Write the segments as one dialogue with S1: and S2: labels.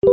S1: 네,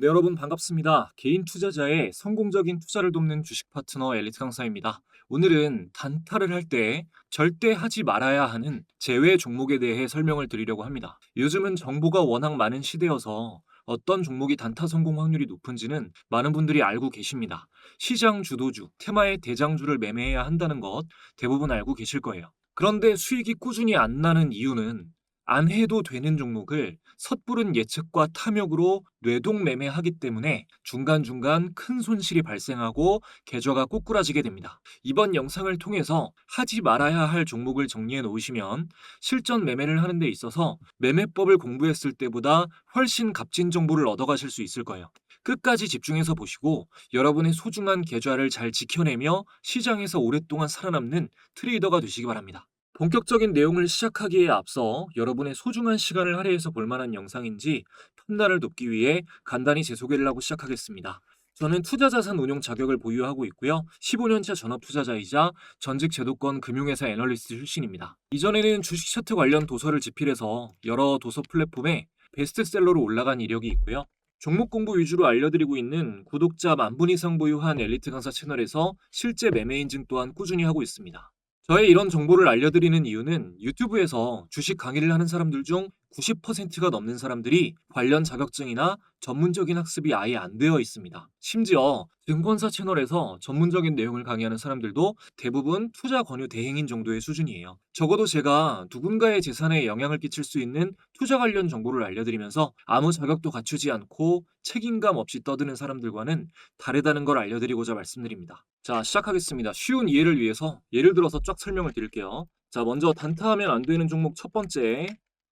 S1: 여러분 반갑습니다. 개인 투자자의 성공적인 투자를 돕는 주식 파트너 엘리트 강사입니다. 오늘은 단타를 할 때 절대 하지 말아야 하는 제외 종목에 대해 설명을 드리려고 합니다. 요즘은 정보가 워낙 많은 시대여서 어떤 종목이 단타 성공 확률이 높은지는 많은 분들이 알고 계십니다. 시장 주도주, 테마의 대장주를 매매해야 한다는 것 대부분 알고 계실 거예요. 그런데 수익이 꾸준히 안 나는 이유는 안 해도 되는 종목을 섣부른 예측과 탐욕으로 뇌동 매매하기 때문에 중간중간 큰 손실이 발생하고 계좌가 꼬꾸라지게 됩니다. 이번 영상을 통해서 하지 말아야 할 종목을 정리해 놓으시면 실전 매매를 하는 데 있어서 매매법을 공부했을 때보다 훨씬 값진 정보를 얻어가실 수 있을 거예요. 끝까지 집중해서 보시고 여러분의 소중한 계좌를 잘 지켜내며 시장에서 오랫동안 살아남는 트레이더가 되시기 바랍니다. 본격적인 내용을 시작하기에 앞서 여러분의 소중한 시간을 할애해서 볼 만한 영상인지 판단을 돕기 위해 간단히 제 소개를 하고 시작하겠습니다. 저는 투자자산 운용 자격을 보유하고 있고요. 15년차 전업 투자자이자 전직 제도권 금융회사 애널리스트 출신입니다. 이전에는 주식 차트 관련 도서를 집필해서 여러 도서 플랫폼에 베스트셀러로 올라간 이력이 있고요. 종목 공부 위주로 알려드리고 있는 구독자 10,000분 이상 보유한 엘리트 강사 채널에서 실제 매매 인증 또한 꾸준히 하고 있습니다. 저의 이런 정보를 알려드리는 이유는 유튜브에서 주식 강의를 하는 사람들 중 90%가 넘는 사람들이 관련 자격증이나 전문적인 학습이 아예 안 되어 있습니다. 심지어 증권사 채널에서 전문적인 내용을 강의하는 사람들도 대부분 투자 권유 대행인 정도의 수준이에요. 적어도 제가 누군가의 재산에 영향을 끼칠 수 있는 투자 관련 정보를 알려드리면서 아무 자격도 갖추지 않고 책임감 없이 떠드는 사람들과는 다르다는 걸 알려드리고자 말씀드립니다. 자, 시작하겠습니다. 쉬운 이해를 위해서 예를 들어서 쫙 설명을 드릴게요. 자, 먼저 단타하면 안 되는 종목 첫 번째,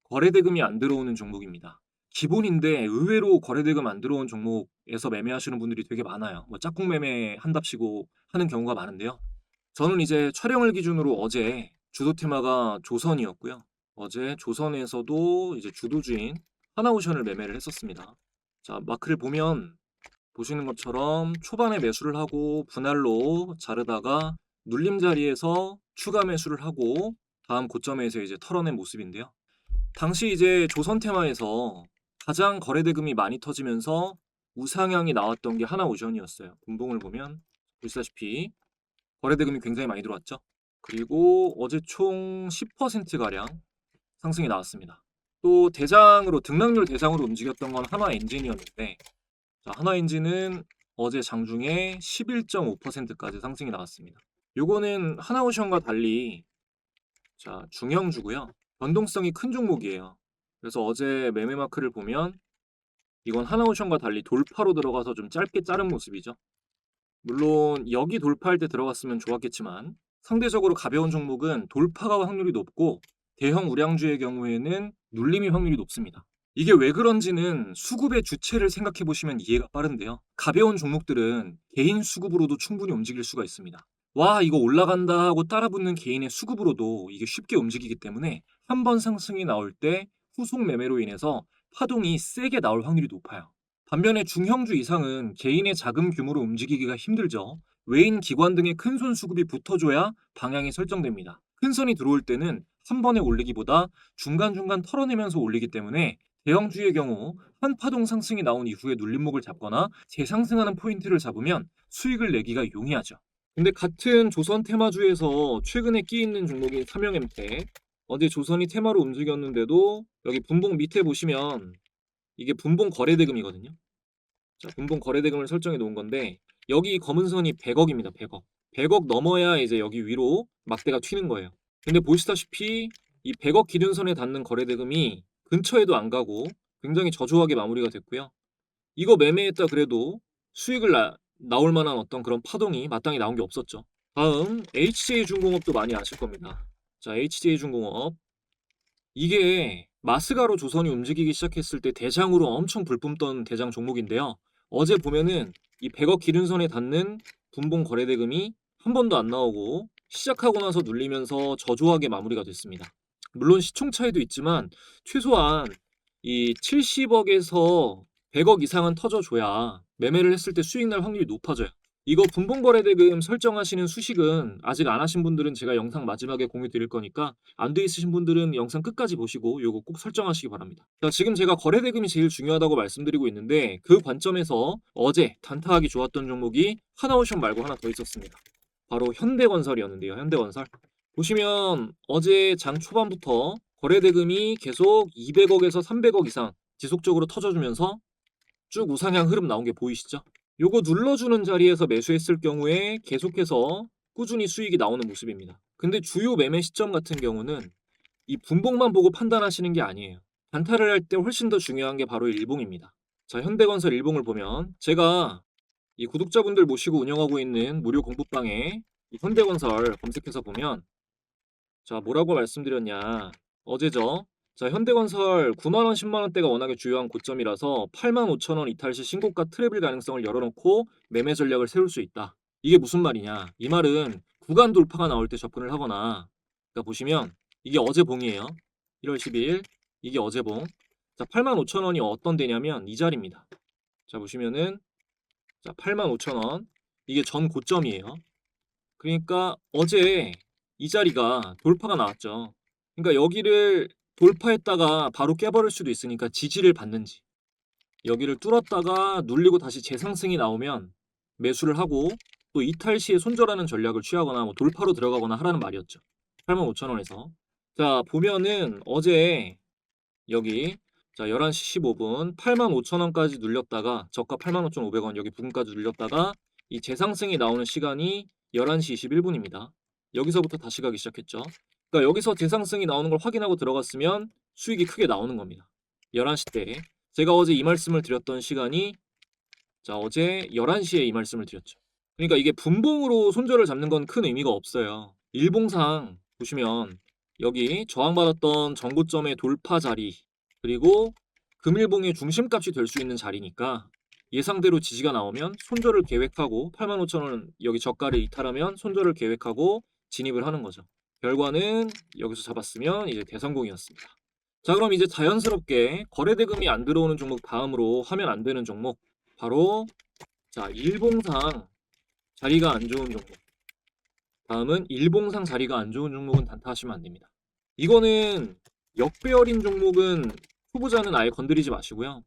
S1: 거래대금이 안 들어오는 종목입니다. 기본인데 의외로 거래대금 안 들어온 종목에서 매매하시는 분들이 되게 많아요. 뭐 짝꿍 매매 한답시고 하는 경우가 많은데요. 저는 이제 촬영을 기준으로 어제 주도 테마가 조선이었고요. 어제 조선에서도 이제 주도주인 하나오션을 매매를 했었습니다. 자, 마크를 보시는 것처럼 초반에 매수를 하고 분할로 자르다가 눌림 자리에서 추가 매수를 하고 다음 고점에서 이제 털어낸 모습인데요. 당시 이제 조선 테마에서 가장 거래대금이 많이 터지면서 우상향이 나왔던 게 하나오션이었어요. 분봉을 보면 보시다시피 거래대금이 굉장히 많이 들어왔죠. 그리고 어제 총 10%가량 상승이 나왔습니다. 또 대장으로 등락률 대상으로 움직였던 건 하나엔진이었는데 자, 하나엔진은 어제 장중에 11.5%까지 상승이 나왔습니다. 요거는 하나오션과 달리 자, 중형주고요. 변동성이 큰 종목이에요. 그래서 어제 매매 마크를 보면 이건 하나오션과 달리 돌파로 들어가서 좀 짧게 자른 모습이죠. 물론 여기 돌파할 때 들어갔으면 좋았겠지만 상대적으로 가벼운 종목은 돌파가 확률이 높고 대형 우량주의 경우에는 눌림이 확률이 높습니다. 이게 왜 그런지는 수급의 주체를 생각해 보시면 이해가 빠른데요. 가벼운 종목들은 개인 수급으로도 충분히 움직일 수가 있습니다. 와, 이거 올라간다 하고 따라붙는 개인의 수급으로도 이게 쉽게 움직이기 때문에 한 번 상승이 나올 때 후속 매매로 인해서 파동이 세게 나올 확률이 높아요. 반면에 중형주 이상은 개인의 자금 규모로 움직이기가 힘들죠. 외인 기관 등의 큰손 수급이 붙어줘야 방향이 설정됩니다. 큰 선이 들어올 때는 한 번에 올리기보다 중간중간 털어내면서 올리기 때문에 대형주의 경우 한 파동 상승이 나온 이후에 눌림목을 잡거나 재상승하는 포인트를 잡으면 수익을 내기가 용이하죠. 근데 같은 조선 테마주에서 최근에 끼 있는 종목인 삼형엠텍 어제 조선이 테마로 움직였는데도 여기 분봉 밑에 보시면 이게 분봉 거래대금이거든요. 자, 분봉 거래대금을 설정해 놓은 건데 여기 검은 선이 100억입니다. 100억. 100억 넘어야 이제 여기 위로 막대가 튀는 거예요. 근데 보시다시피 이 100억 기준선에 닿는 거래대금이 근처에도 안 가고 굉장히 저조하게 마무리가 됐고요. 이거 매매했다 그래도 수익을 나올 만한 어떤 그런 파동이 마땅히 나온 게 없었죠. 다음 HJ중공업도 많이 아실 겁니다. 자, HJ중공업 이게 마스가로 조선이 움직이기 시작했을 때 대장으로 엄청 불뿜 던 대장 종목인데요. 어제 보면은 이 100억 기준선에 닿는 분봉 거래대금이 한 번도 안 나오고 시작하고 나서 눌리면서 저조하게 마무리가 됐습니다. 물론 시총 차이도 있지만 최소한 이 70억에서 100억 이상은 터져줘야 매매를 했을 때 수익 날 확률이 높아져요. 이거 분봉거래대금 설정하시는 수식은 아직 안 하신 분들은 제가 영상 마지막에 공유 드릴 거니까 안 돼 있으신 분들은 영상 끝까지 보시고 요거 꼭 설정하시기 바랍니다. 자, 지금 제가 거래대금이 제일 중요하다고 말씀드리고 있는데 그 관점에서 어제 단타하기 좋았던 종목이 하나오션 말고 하나 더 있었습니다. 바로 현대건설이었는데요. 현대건설. 보시면 어제 장 초반부터 거래대금이 계속 200억에서 300억 이상 지속적으로 터져주면서 쭉 우상향 흐름 나온 게 보이시죠? 요거 눌러주는 자리에서 매수했을 경우에 계속해서 꾸준히 수익이 나오는 모습입니다. 근데 주요 매매 시점 같은 경우는 이 분봉만 보고 판단하시는 게 아니에요. 단타를 할 때 훨씬 더 중요한 게 바로 일봉입니다. 자, 현대건설 일봉을 보면 제가 이 구독자분들 모시고 운영하고 있는 무료 공부방에 이 현대건설 검색해서 보면 자, 뭐라고 말씀드렸냐. 어제죠. 자, 현대건설 9만 원, 10만 원대가 워낙에 주요한 고점이라서 8만 5천 원 이탈 시 신고가 트래블 가능성을 열어놓고 매매 전략을 세울 수 있다. 이게 무슨 말이냐? 이 말은 구간 돌파가 나올 때 접근을 하거나, 그러니까 보시면 이게 어제 봉이에요. 1월 12일 이게 어제 봉. 자, 8만 5천 원이 어떤 데냐면 이 자리입니다. 자, 보시면은 자, 8만 5천 원 이게 전 고점이에요. 그러니까 어제 이 자리가 돌파가 나왔죠. 그러니까 여기를 돌파했다가 바로 깨버릴 수도 있으니까 지지를 받는지 여기를 뚫었다가 눌리고 다시 재상승이 나오면 매수를 하고 또 이탈 시에 손절하는 전략을 취하거나 뭐 돌파로 들어가거나 하라는 말이었죠. 85,000원에서 자 보면은 어제 여기 자 11시 15분 85,000원까지 눌렸다가 저가 85,500원 여기 부근까지 눌렸다가 이 재상승이 나오는 시간이 11시 21분입니다. 여기서부터 다시 가기 시작했죠. 그러니까 여기서 재상승이 나오는 걸 확인하고 들어갔으면 수익이 크게 나오는 겁니다. 11시 때 제가 어제 이 말씀을 드렸던 시간이 자 어제 11시에 이 말씀을 드렸죠. 그러니까 이게 분봉으로 손절을 잡는 건 큰 의미가 없어요. 일봉상 보시면 여기 저항받았던 전고점의 돌파 자리 그리고 금일봉의 중심값이 될 수 있는 자리니까 예상대로 지지가 나오면 손절을 계획하고 85,000원 여기 저가를 이탈하면 손절을 계획하고 진입을 하는 거죠. 결과는 여기서 잡았으면 이제 대성공이었습니다. 자 그럼 이제 자연스럽게 거래대금이 안 들어오는 종목 다음으로 하면 안 되는 종목 바로 자 일봉상 자리가 안 좋은 종목 다음은 일봉상 자리가 안 좋은 종목은 단타하시면 안 됩니다. 이거는 역배열인 종목은 초보자는 아예 건드리지 마시고요.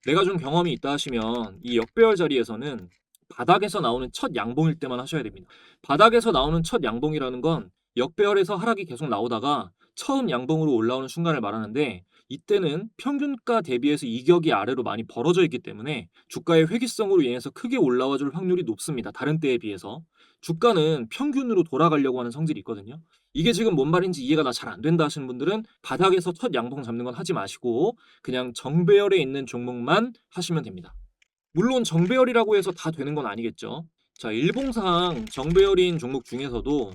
S1: 내가 좀 경험이 있다 하시면 이 역배열 자리에서는 바닥에서 나오는 첫 양봉일 때만 하셔야 됩니다. 바닥에서 나오는 첫 양봉이라는 건 역배열에서 하락이 계속 나오다가 처음 양봉으로 올라오는 순간을 말하는데 이때는 평균가 대비해서 이격이 아래로 많이 벌어져 있기 때문에 주가의 회귀성으로 인해서 크게 올라와 줄 확률이 높습니다. 다른 때에 비해서. 주가는 평균으로 돌아가려고 하는 성질이 있거든요. 이게 지금 뭔 말인지 이해가 나 잘 안 된다 하시는 분들은 바닥에서 첫 양봉 잡는 건 하지 마시고 그냥 정배열에 있는 종목만 하시면 됩니다. 물론 정배열이라고 해서 다 되는 건 아니겠죠. 자, 일봉상 정배열인 종목 중에서도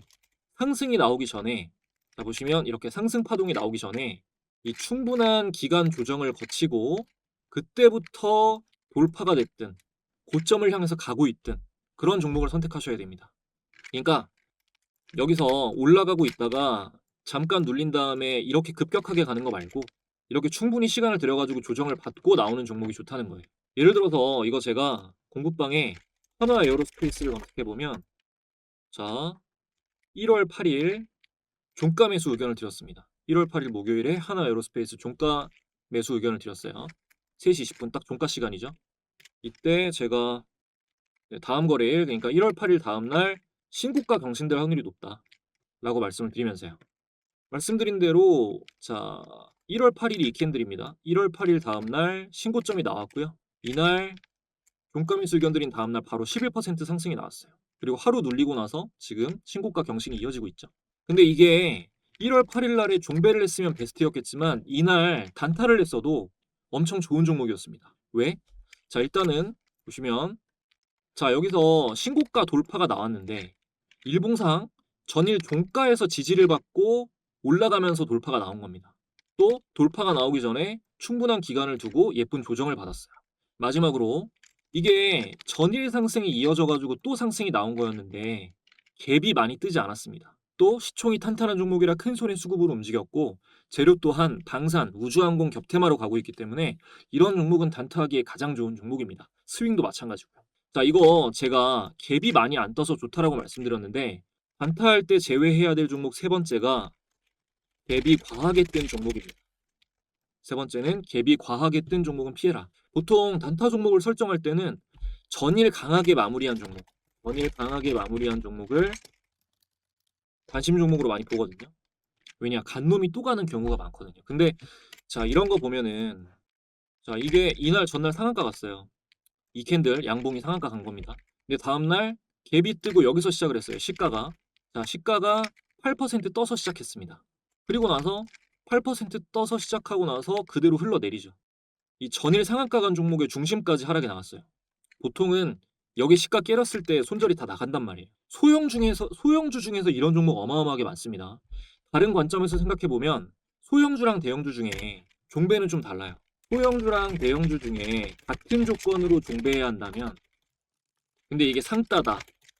S1: 상승이 나오기 전에 자 보시면 이렇게 상승 파동이 나오기 전에 이 충분한 기간 조정을 거치고 그때부터 돌파가 됐든 고점을 향해서 가고 있든 그런 종목을 선택하셔야 됩니다. 그러니까 여기서 올라가고 있다가 잠깐 눌린 다음에 이렇게 급격하게 가는 거 말고 이렇게 충분히 시간을 들여가지고 조정을 받고 나오는 종목이 좋다는 거예요. 예를 들어서 이거 제가 공부방에 하나 에어로스페이스를 검색해보면 자 1월 8일 종가 매수 의견을 드렸습니다. 1월 8일 목요일에 하나 에어로스페이스 종가 매수 의견을 드렸어요. 3시 20분 딱 종가 시간이죠. 이때 제가 다음 거래일 그러니까 1월 8일 다음날 신고가 경신될 확률이 높다 라고 말씀을 드리면서요. 말씀드린 대로 자 1월 8일이 이 캔들입니다. 1월 8일 다음날 신고점이 나왔고요. 이날 종가 매수 의견 드린 다음날 바로 11% 상승이 나왔어요. 그리고 하루 눌리고 나서 지금 신고가 경신이 이어지고 있죠. 근데 이게 1월 8일 날에 종배를 했으면 베스트였겠지만 이날 단타를 했어도 엄청 좋은 종목이었습니다. 왜? 자 일단은 보시면 자 여기서 신고가 돌파가 나왔는데 일봉상 전일 종가에서 지지를 받고 올라가면서 돌파가 나온 겁니다. 또 돌파가 나오기 전에 충분한 기간을 두고 예쁜 조정을 받았어요. 마지막으로 이게 전일 상승이 이어져가지고 또 상승이 나온 거였는데 갭이 많이 뜨지 않았습니다. 또 시총이 탄탄한 종목이라 큰 손해 수급으로 움직였고 재료 또한 방산, 우주항공 겹테마로 가고 있기 때문에 이런 종목은 단타하기에 가장 좋은 종목입니다. 스윙도 마찬가지고요. 자, 이거 제가 갭이 많이 안 떠서 좋다라고 말씀드렸는데 단타할 때 제외해야 될 종목 세 번째가 갭이 과하게 뜬 종목입니다. 세 번째는 갭이 과하게 뜬 종목은 피해라. 보통 단타 종목을 설정할 때는 전일 강하게 마무리한 종목, 전일 강하게 마무리한 종목을 관심 종목으로 많이 보거든요. 왜냐, 간놈이 또 가는 경우가 많거든요. 근데 자, 이런 거 보면은 자, 이게 이날 전날 상한가 갔어요. 이 캔들 양봉이 상한가 간 겁니다. 근데 다음날 갭이 뜨고 여기서 시작을 했어요. 시가가. 자, 시가가 8% 떠서 시작했습니다. 그리고 나서 8% 떠서 시작하고 나서 그대로 흘러내리죠. 이 전일 상한가 간 종목의 중심까지 하락이 나왔어요. 보통은 여기 시가 깨렸을 때 손절이 다 나간단 말이에요. 소형주 중에서 이런 종목 어마어마하게 많습니다. 다른 관점에서 생각해 보면 소형주랑 대형주 중에 종배는 좀 달라요. 소형주랑 대형주 중에 같은 조건으로 종배해야 한다면, 근데 이게 상따다,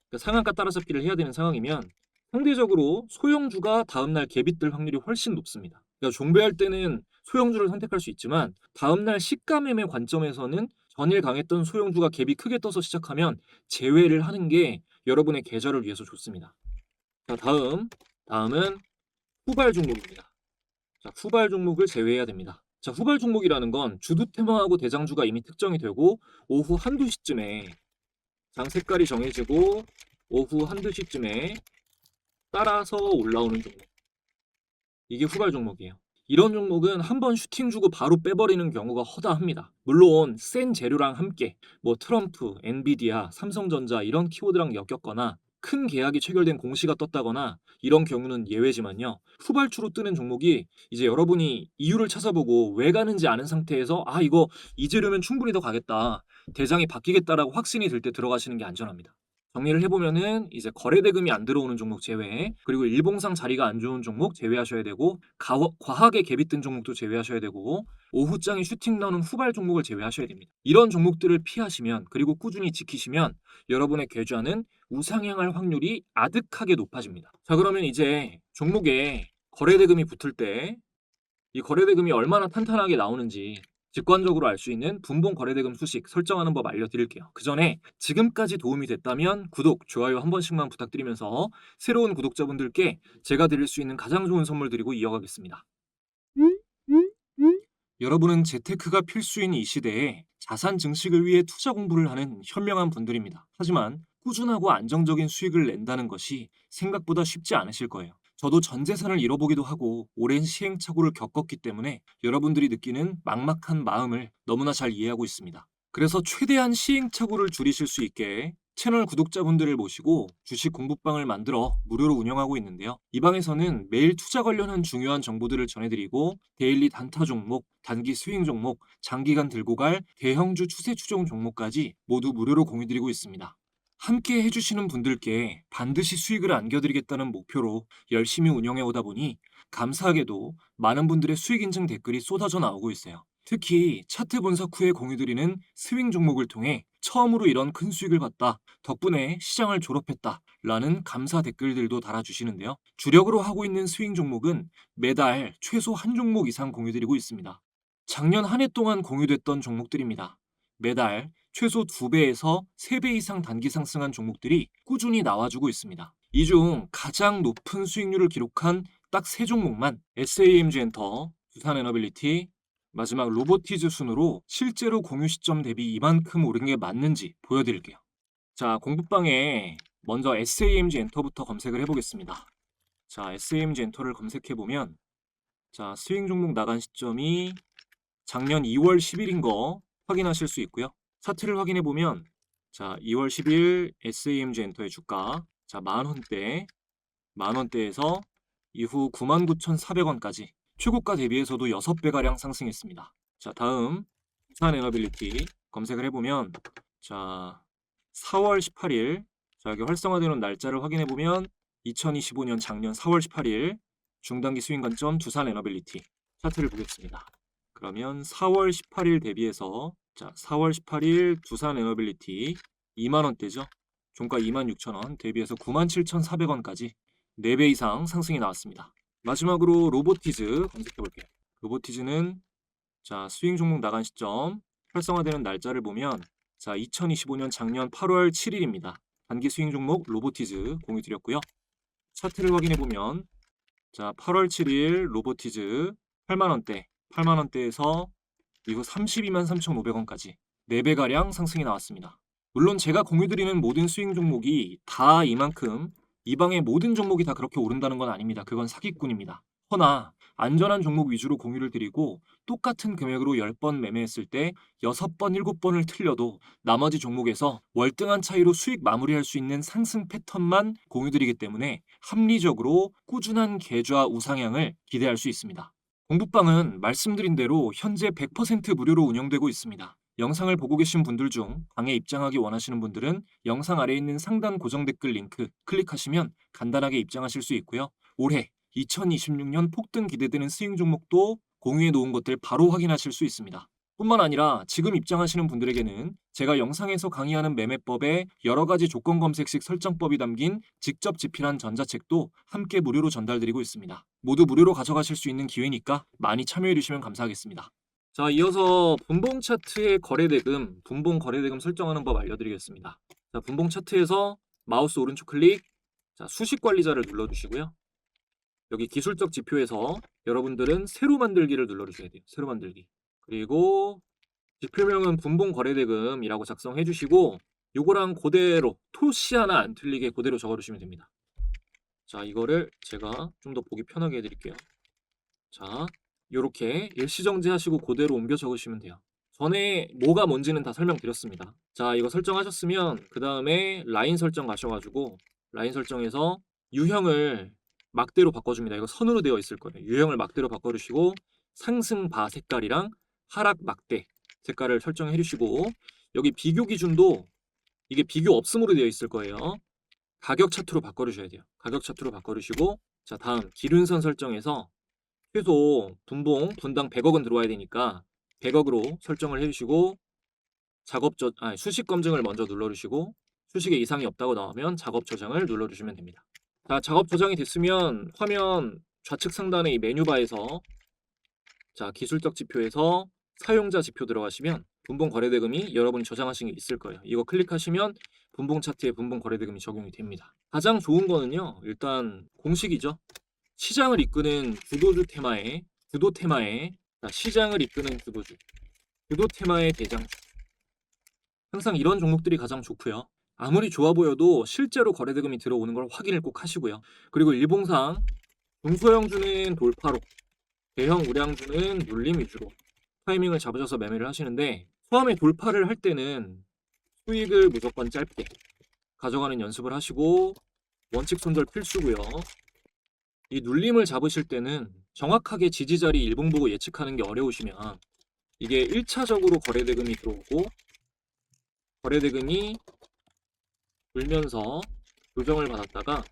S1: 그러니까 상한가 따라잡기를 해야 되는 상황이면 상대적으로 소형주가 다음날 갭이 뜰 확률이 훨씬 높습니다. 그러니까 종배할 때는 소형주를 선택할 수 있지만 다음날 시가 매매 관점에서는 전일 강했던 소형주가 갭이 크게 떠서 시작하면 제외를 하는 게 여러분의 계좌를 위해서 좋습니다. 자, 다음은 후발 종목입니다. 자, 후발 종목을 제외해야 됩니다. 자, 후발 종목이라는 건 주도 테마하고 대장주가 이미 특정이 되고 오후 한두 시쯤에 장 색깔이 정해지고 오후 한두 시쯤에 따라서 올라오는 종목. 이게 후발 종목이에요. 이런 종목은 한번 슈팅 주고 바로 빼버리는 경우가 허다합니다. 물론 센 재료랑 함께 뭐 트럼프, 엔비디아, 삼성전자 이런 키워드랑 엮였거나 큰 계약이 체결된 공시가 떴다거나 이런 경우는 예외지만요. 후발주로 뜨는 종목이 이제 여러분이 이유를 찾아보고 왜 가는지 아는 상태에서 아, 이거 이 재료면 충분히 더 가겠다, 대장이 바뀌겠다라고 확신이 들 때 들어가시는 게 안전합니다. 정리를 해보면은 이제 거래대금이 안 들어오는 종목 제외, 그리고 일봉상 자리가 안 좋은 종목 제외하셔야 되고, 과하게 갭이 뜬 종목도 제외하셔야 되고, 오후장에 슈팅 나오는 후발 종목을 제외하셔야 됩니다. 이런 종목들을 피하시면, 그리고 꾸준히 지키시면 여러분의 계좌는 우상향할 확률이 아득하게 높아집니다. 자, 그러면 이제 종목에 거래대금이 붙을 때 이 거래대금이 얼마나 탄탄하게 나오는지 직관적으로 알 수 있는 분봉 거래대금 수식 설정하는 법 알려드릴게요. 그 전에 지금까지 도움이 됐다면 구독, 좋아요 한 번씩만 부탁드리면서 새로운 구독자분들께 제가 드릴 수 있는 가장 좋은 선물 드리고 이어가겠습니다. 여러분은 재테크가 필수인 이 시대에 자산 증식을 위해 투자 공부를 하는 현명한 분들입니다. 하지만 꾸준하고 안정적인 수익을 낸다는 것이 생각보다 쉽지 않으실 거예요. 저도 전 재산을 잃어보기도 하고 오랜 시행착오를 겪었기 때문에 여러분들이 느끼는 막막한 마음을 너무나 잘 이해하고 있습니다. 그래서 최대한 시행착오를 줄이실 수 있게 채널 구독자분들을 모시고 주식 공부방을 만들어 무료로 운영하고 있는데요. 이 방에서는 매일 투자 관련한 중요한 정보들을 전해드리고 데일리 단타 종목, 단기 스윙 종목, 장기간 들고 갈 대형주 추세 추종 종목까지 모두 무료로 공유드리고 있습니다. 함께 해주시는 분들께 반드시 수익을 안겨드리겠다는 목표로 열심히 운영해 오다 보니 감사하게도 많은 분들의 수익 인증 댓글이 쏟아져 나오고 있어요. 특히 차트 분석 후에 공유드리는 스윙 종목을 통해 처음으로 이런 큰 수익을 봤다, 덕분에 시장을 졸업했다 라는 감사 댓글들도 달아주시는데요. 주력으로 하고 있는 스윙 종목은 매달 최소 한 종목 이상 공유드리고 있습니다. 작년 한 해 동안 공유됐던 종목들입니다. 매달 최소 2배에서 3배 이상 단기 상승한 종목들이 꾸준히 나와주고 있습니다. 이 중 가장 높은 수익률을 기록한 딱 3종목만 SAMG 엔터, 두산에너빌리티, 마지막 로보티즈 순으로 실제로 공유 시점 대비 이만큼 오른 게 맞는지 보여드릴게요. 자, 공부방에 먼저 SAMG 엔터부터 검색을 해보겠습니다. 자, SAMG 엔터를 검색해보면 자, 스윙 종목 나간 시점이 작년 2월 10일인 거 확인하실 수 있고요. 차트를 확인해 보면 자, 2월 10일 SAMG 엔터의 주가 자, 만원대에서 이후 99,400원까지 최고가 대비해서도 6배가량 상승했습니다. 자, 다음 두산에너빌리티 검색을 해보면 자, 4월 18일 자, 여기 활성화되는 날짜를 확인해 보면 2025년 작년 4월 18일 중단기 스윙 관점 두산에너빌리티 차트를 보겠습니다. 그러면 4월 18일 대비해서 자, 4월 18일 두산에너빌리티 2만원대죠. 종가 26,000원 대비해서 97,400원까지 4배 이상 상승이 나왔습니다. 마지막으로 로보티즈 검색해 볼게요. 로보티즈는 자, 스윙 종목 나간 시점 활성화되는 날짜를 보면 자, 2025년 작년 8월 7일입니다. 단기 스윙 종목 로보티즈 공유 드렸고요. 차트를 확인해 보면 자, 8월 7일 로보티즈 8만원대, 8만원대에서 이후 32만 3,500원까지 4배가량 상승이 나왔습니다. 물론 제가 공유드리는 모든 스윙 종목이 다 이만큼 이 방의 모든 종목이 다 그렇게 오른다는 건 아닙니다. 그건 사기꾼입니다. 허나 안전한 종목 위주로 공유를 드리고 똑같은 금액으로 10번 매매했을 때 6번, 7번을 틀려도 나머지 종목에서 월등한 차이로 수익 마무리할 수 있는 상승 패턴만 공유드리기 때문에 합리적으로 꾸준한 계좌 우상향을 기대할 수 있습니다. 공부방은 말씀드린 대로 현재 100% 무료로 운영되고 있습니다. 영상을 보고 계신 분들 중 방에 입장하기 원하시는 분들은 영상 아래에 있는 상단 고정 댓글 링크 클릭하시면 간단하게 입장하실 수 있고요. 올해 2026년 폭등 기대되는 스윙 종목도 공유해 놓은 것들 바로 확인하실 수 있습니다. 뿐만 아니라 지금 입장하시는 분들에게는 제가 영상에서 강의하는 매매법에 여러 가지 조건 검색식 설정법이 담긴 직접 집필한 전자책도 함께 무료로 전달드리고 있습니다. 모두 무료로 가져가실 수 있는 기회니까 많이 참여해 주시면 감사하겠습니다. 자, 이어서 분봉 차트의 거래대금, 분봉 거래대금 설정하는 법 알려드리겠습니다. 자, 분봉 차트에서 마우스 오른쪽 클릭, 자, 수식 관리자를 눌러주시고요. 여기 기술적 지표에서 여러분들은 새로 만들기를 눌러주셔야 돼요. 새로 만들기. 그리고 지표명은 분봉 거래대금이라고 작성해 주시고 요거랑 그대로 토시 하나 안 틀리게 그대로 적어주시면 됩니다. 자, 이거를 제가 좀 더 보기 편하게 해드릴게요. 자, 요렇게 일시정지 하시고 그대로 옮겨 적으시면 돼요. 전에 뭐가 뭔지는 다 설명드렸습니다. 자, 이거 설정하셨으면 그 다음에 라인 설정 가셔가지고 라인 설정에서 유형을 막대로 바꿔줍니다. 이거 선으로 되어 있을 거예요. 유형을 막대로 바꿔주시고 상승 바 색깔이랑 하락 막대 색깔을 설정해 주시고 여기 비교 기준도 이게 비교 없음으로 되어 있을 거예요. 가격 차트로 바꿔주셔야 돼요. 가격 차트로 바꿔주시고 자, 다음 기준선 설정에서 최소 분봉 분당 100억은 들어와야 되니까 100억으로 설정을 해주시고 수식 검증을 먼저 눌러주시고 수식에 이상이 없다고 나오면 작업 저장을 눌러주시면 됩니다. 자, 작업 저장이 됐으면 화면 좌측 상단의 이 메뉴바에서 자, 기술적 지표에서 사용자 지표 들어가시면 분봉 거래대금이 여러분이 저장하신 게 있을 거예요. 이거 클릭하시면 분봉 차트에 분봉 거래대금이 적용이 됩니다. 가장 좋은 거는요, 일단 공식이죠. 시장을 이끄는 주도 테마에 자, 시장을 이끄는 주도 테마의 대장주. 항상 이런 종목들이 가장 좋고요. 아무리 좋아 보여도 실제로 거래대금이 들어오는 걸 확인을 꼭 하시고요. 그리고 일봉상 중소형주는 돌파로, 대형 우량주는 눌림 위주로 타이밍을 잡으셔서 매매를 하시는데 처음에 돌파를 할 때는 수익을 무조건 짧게 가져가는 연습을 하시고 원칙 손절 필수고요. 이 눌림을 잡으실 때는 정확하게 지지자리 일봉 보고 예측하는 게 어려우시면 이게 1차적으로 거래대금이 들어오고 거래대금이 울면서 조정을 받았다가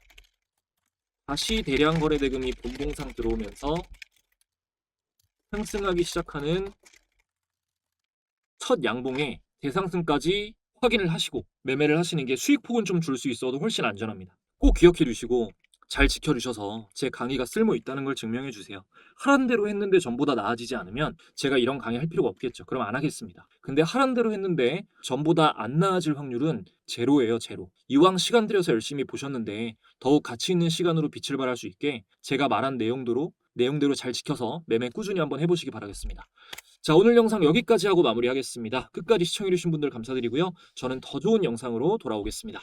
S1: 다시 대량 거래대금이 분봉상 들어오면서 상승하기 시작하는 첫 양봉에 대상승까지 확인을 하시고 매매를 하시는 게 수익폭은 좀 줄 수 있어도 훨씬 안전합니다. 꼭 기억해 주시고 잘 지켜주셔서 제 강의가 쓸모 있다는 걸 증명해 주세요. 하란 대로 했는데 전부 다 나아지지 않으면 제가 이런 강의 할 필요가 없겠죠. 그럼 안 하겠습니다. 근데 하란 대로 했는데 전부 다 안 나아질 확률은 제로예요, 제로. 이왕 시간 들여서 열심히 보셨는데 더욱 가치 있는 시간으로 빛을 발할 수 있게 제가 말한 내용대로 잘 지켜서 매매 꾸준히 한번 해보시기 바라겠습니다. 자, 오늘 영상 여기까지 하고 마무리하겠습니다. 끝까지 시청해주신 분들 감사드리고요. 저는 더 좋은 영상으로 돌아오겠습니다.